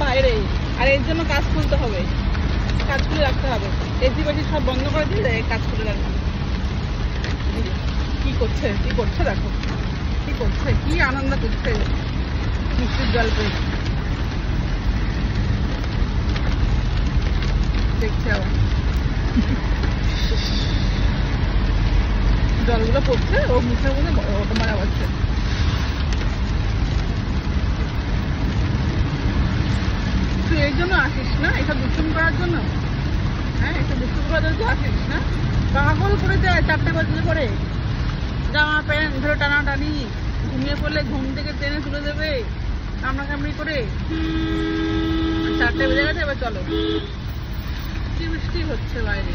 বাইরে, আর এর জন্য কাজ খুলতে হবে, কাজ খুলে রাখতে হবে। এসি বেসি সব বন্ধ করে দিলে কাজ খুলে রাখবে। কি করছে দেখো, কি করছে, কি আনন্দ করছে মিষ্টির জল পেয়ে। দেখছে আবার জলগুলো পড়ছে ও মুখের মধ্যে তোমার আওয়াজছে। তুই এই জন্য আসিস না, এটা দুষ্টুমি করার জন্য? হ্যাঁ, এটা দুষ্টুমি করার জন্য আসিস না? পাগল করে যায় 4টে বাজলে পরে, জামা প্যান্ট ধরে টানাটানি, ঘুমিয়ে পড়লে ঘুম থেকে টেনে তুলে দেবে কামড়াকামড়ি করে। 4টে বেজে গেছে, এবার চলো। বৃষ্টি হচ্ছে বাইরে।